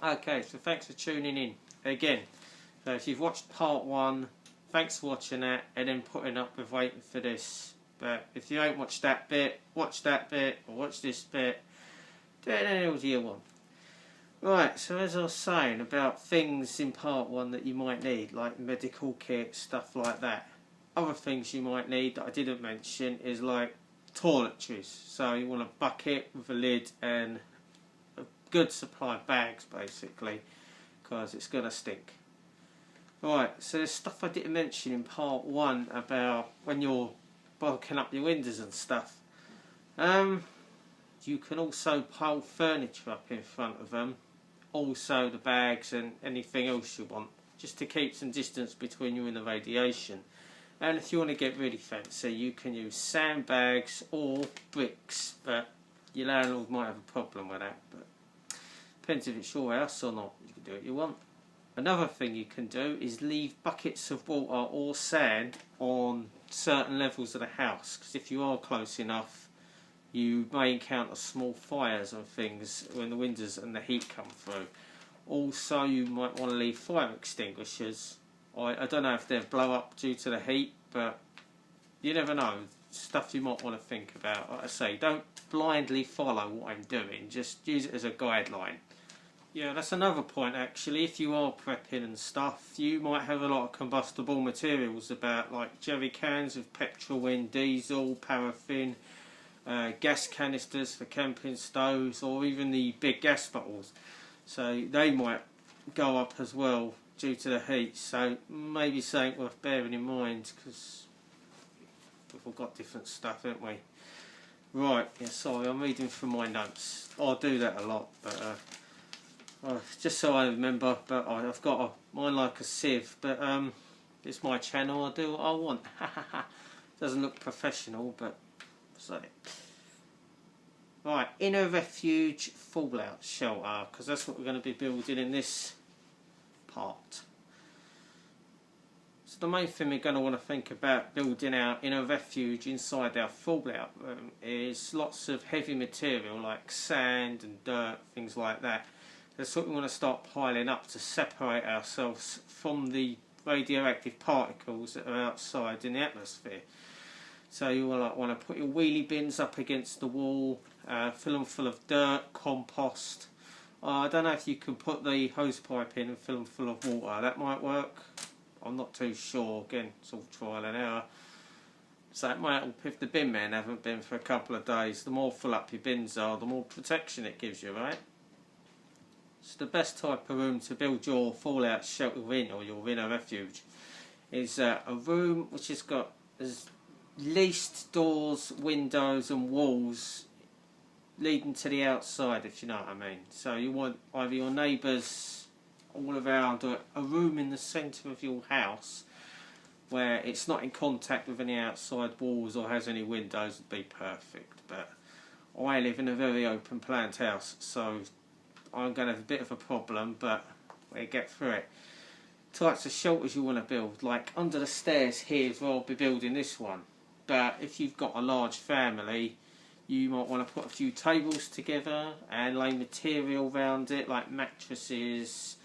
Okay, so thanks for tuning in again. So if you've watched part 1, thanks for watching that and then putting up with waiting for this. But if you ain't watched that bit, watch that bit, or watch this bit, do it any order you want. Right, so as I was saying about things in part 1 that you might need, like medical kit, stuff like that. Other things you might need that I didn't mention is like toiletries. So you want a bucket with a lid and a good supply of bags basically, because it's going to stink. Right, so there's stuff I didn't mention in part 1 about when you're bulking up your windows and stuff. You can also pile furniture up in front of them, also the bags and anything else you want, just to keep some distance between you and the radiation. And if you want to get really fancy, you can use sandbags or bricks, but your landlord might have a problem with that, but depends if it's your house or not. You can do what you want. Another thing you can do is leave buckets of water or sand on certain levels of the house, because if you are close enough you may encounter small fires and things when the windows and the heat come through. Also you might want to leave fire extinguishers. I don't know if they'll blow up due to the heat, but you never know. Stuff you might want to think about. Like I say, don't blindly follow what I'm doing, just use it as a guideline. Yeah, that's another point actually. If you are prepping and stuff, you might have a lot of combustible materials about, like jerry cans with petrol in, diesel, paraffin, gas canisters for camping stoves, or even the big gas bottles. So they might go up as well due to the heat. So maybe something worth bearing in mind, because we've all got different stuff, haven't we? Right, yeah, sorry, I'm reading from my notes. I do that a lot, but just so I remember. But I've got mine like a sieve. But it's my channel. I do what I want. Doesn't look professional, but so. Right, inner refuge fallout shelter, because that's what we're going to be building in this part. So the main thing we're going to want to think about building our inner refuge inside our fallout room is lots of heavy material like sand and dirt, things like that. That's what we want to start piling up to separate ourselves from the radioactive particles that are outside in the atmosphere. So you will want to put your wheelie bins up against the wall, fill them full of dirt, compost. I don't know if you can put the hose pipe in and fill them full of water. That might work. I'm not too sure. Again, it's all trial and error. So it might help if the bin men haven't been for a couple of days. The more full up your bins are, the more protection it gives you, right? So the best type of room to build your fallout shelter in, or your inner refuge, is a room which has got as least doors, windows and walls leading to the outside, if you know what I mean. So you want either your neighbours all around, or a room in the centre of your house where it's not in contact with any outside walls or has any windows would be perfect. But I live in a very open planned house, so I'm going to have a bit of a problem, but we'll get through it. Types of shelters you want to build, like under the stairs here is where I'll be building this one. But if you've got a large family, you might want to put a few tables together and lay material around it, like mattresses,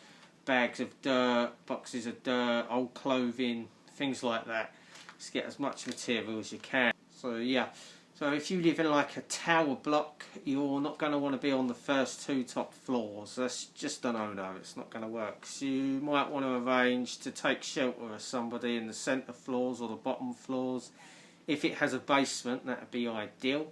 bags of dirt, boxes of dirt, old clothing, things like that. Just get as much material as you can. So yeah, so if you live in like a tower block, you're not going to want to be on the first 2 top floors. That's just a no-no, it's not going to work. So you might want to arrange to take shelter of somebody in the centre floors or the bottom floors. If it has a basement, that would be ideal.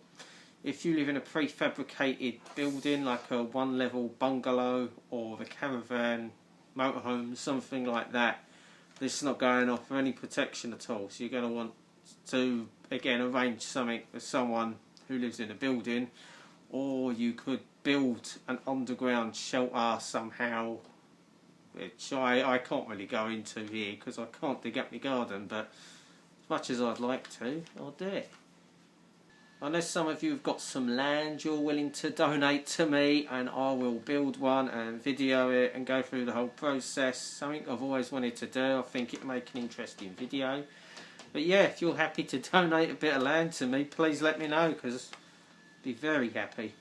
If you live in a prefabricated building, like a 1-level bungalow or a caravan, motorhome, something like that, this is not going to offer any protection at all. So you're going to want to, again, arrange something with someone who lives in a building, or you could build an underground shelter somehow, which I can't really go into here because I can't dig up my garden, but as much as I'd like to, I'll do it. Unless some of you have got some land you're willing to donate to me, and I will build one and video it and go through the whole process. Something I've always wanted to do. I think it'd make an interesting video. But yeah, if you're happy to donate a bit of land to me, please let me know, because I'd be very happy.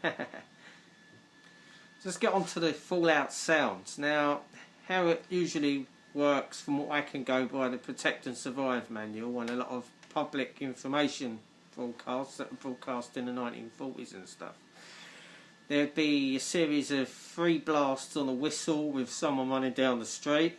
Let's get on to the fallout sounds. Now, how it usually works, from what I can go by the Protect and Survive manual and a lot of public information broadcasts that were broadcast in the 1940s and stuff. There'd be a series of 3 blasts on a whistle with someone running down the street,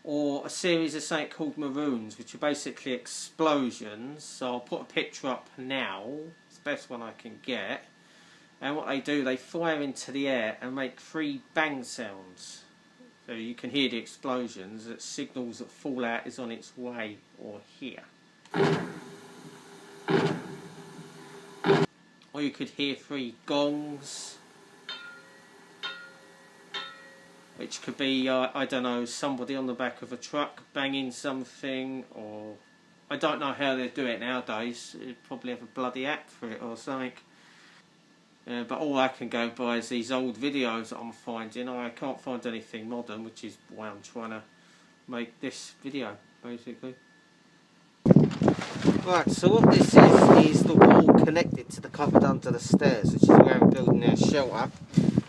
or a series of something called maroons, which are basically explosions. So I'll put a picture up now, it's the best one I can get. And what they do, they fire into the air and make 3 bang sounds. So you can hear the explosions, that signals that fallout is on its way or here. Or you could hear 3 gongs, which could be, I don't know, somebody on the back of a truck banging something, or I don't know how they do it nowadays. They'd probably have a bloody app for it or something. But all I can go by is these old videos that I'm finding. I can't find anything modern, which is why I'm trying to make this video, basically. Right, so what this is the wall connected to the cupboard under the stairs, which is where I'm building our shelter.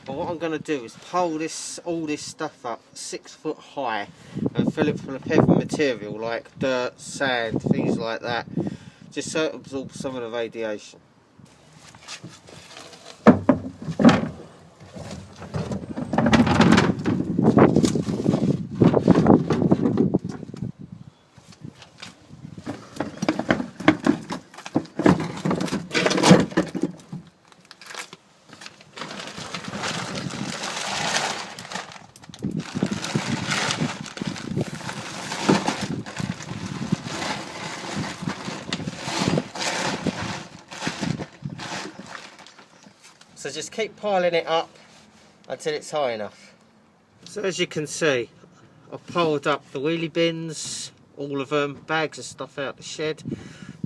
But what I'm going to do is pile all this stuff up 6 foot high and fill it full of heavy material like dirt, sand, things like that, just so it absorbs some of the radiation. So just keep piling it up until it's high enough. So as you can see, I've piled up the wheelie bins, all of them, bags of stuff out the shed.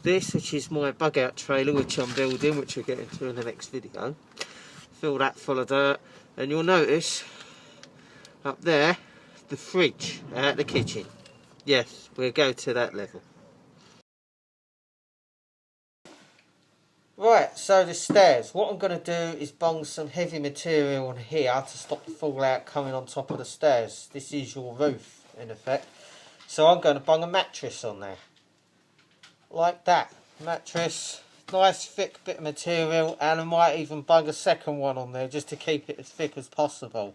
This, which is my bug out trailer, which I'm building, which we'll get into in the next video. Fill that full of dirt, and you'll notice up there, the fridge at the kitchen. Yes, we'll go to that level. Right, so the stairs. What I'm going to do is bung some heavy material on here to stop the fallout coming on top of the stairs. This is your roof, in effect. So I'm going to bung a mattress on there. Like that. Mattress, nice thick bit of material, and I might even bung a second one on there just to keep it as thick as possible.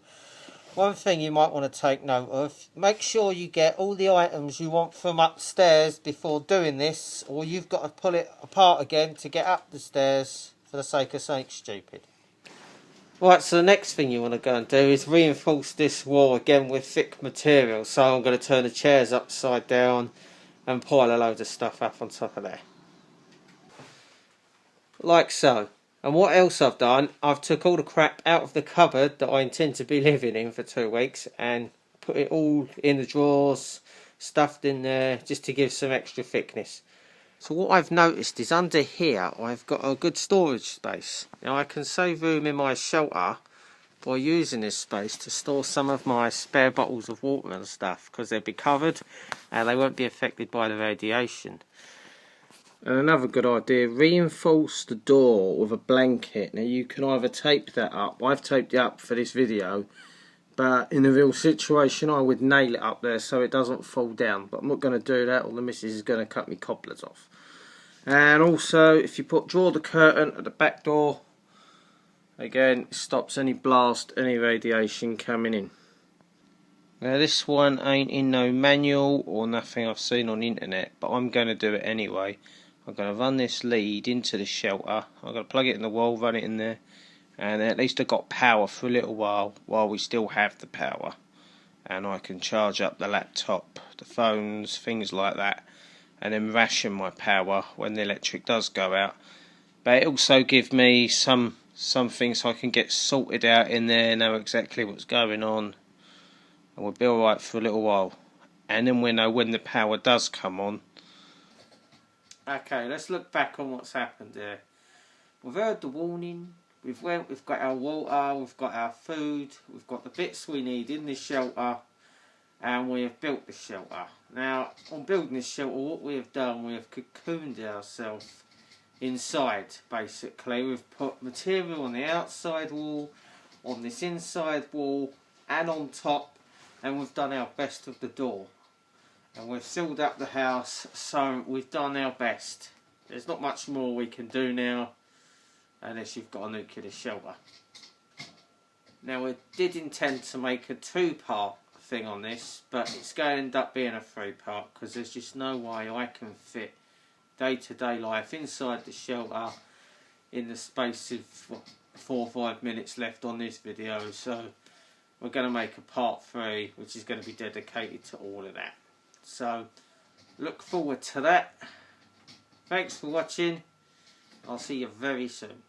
One thing you might want to take note of, make sure you get all the items you want from upstairs before doing this, or you've got to pull it apart again to get up the stairs for the sake of something stupid. Right, so the next thing you want to go and do is reinforce this wall again with thick material. So I'm going to turn the chairs upside down and pile a load of stuff up on top of there. Like so. And what else I've done, I've took all the crap out of the cupboard that I intend to be living in for 2 weeks and put it all in the drawers, stuffed in there, just to give some extra thickness. So what I've noticed is under here I've got a good storage space. Now I can save room in my shelter by using this space to store some of my spare bottles of water and stuff, because they'll be covered and they won't be affected by the radiation. And another good idea, reinforce the door with a blanket. Now you can either tape that up, I've taped it up for this video, but in a real situation I would nail it up there so it doesn't fall down. But I'm not going to do that, or the missus is going to cut me cobblers off. And also, if you draw the curtain at the back door, again, it stops any blast, any radiation coming in. Now this one ain't in no manual or nothing I've seen on the internet, but I'm going to do it anyway. I'm going to run this lead into the shelter. I'm going to plug it in the wall, run it in there, and at least I've got power for a little while we still have the power. And I can charge up the laptop, the phones, things like that, and then ration my power when the electric does go out. But it also gives me some things so I can get sorted out in there, know exactly what's going on, and we'll be alright for a little while. And then we know when the power does come on. Okay, let's look back on what's happened there. We've heard the warning, we've got our water, we've got our food, we've got the bits we need in this shelter, and we have built the shelter. Now, on building this shelter, what we have done, we have cocooned ourselves inside. Basically, we've put material on the outside wall, on this inside wall, and on top, and we've done our best with the door. And we've sealed up the house, so we've done our best. There's not much more we can do now, unless you've got a nuclear shelter. Now, we did intend to make a 2-part thing on this, but it's going to end up being a 3-part, because there's just no way I can fit day-to-day life inside the shelter in the space of 4 or 5 minutes left on this video. So we're going to make a part 3, which is going to be dedicated to all of that. So look forward to that. Thanks for watching. I'll see you very soon.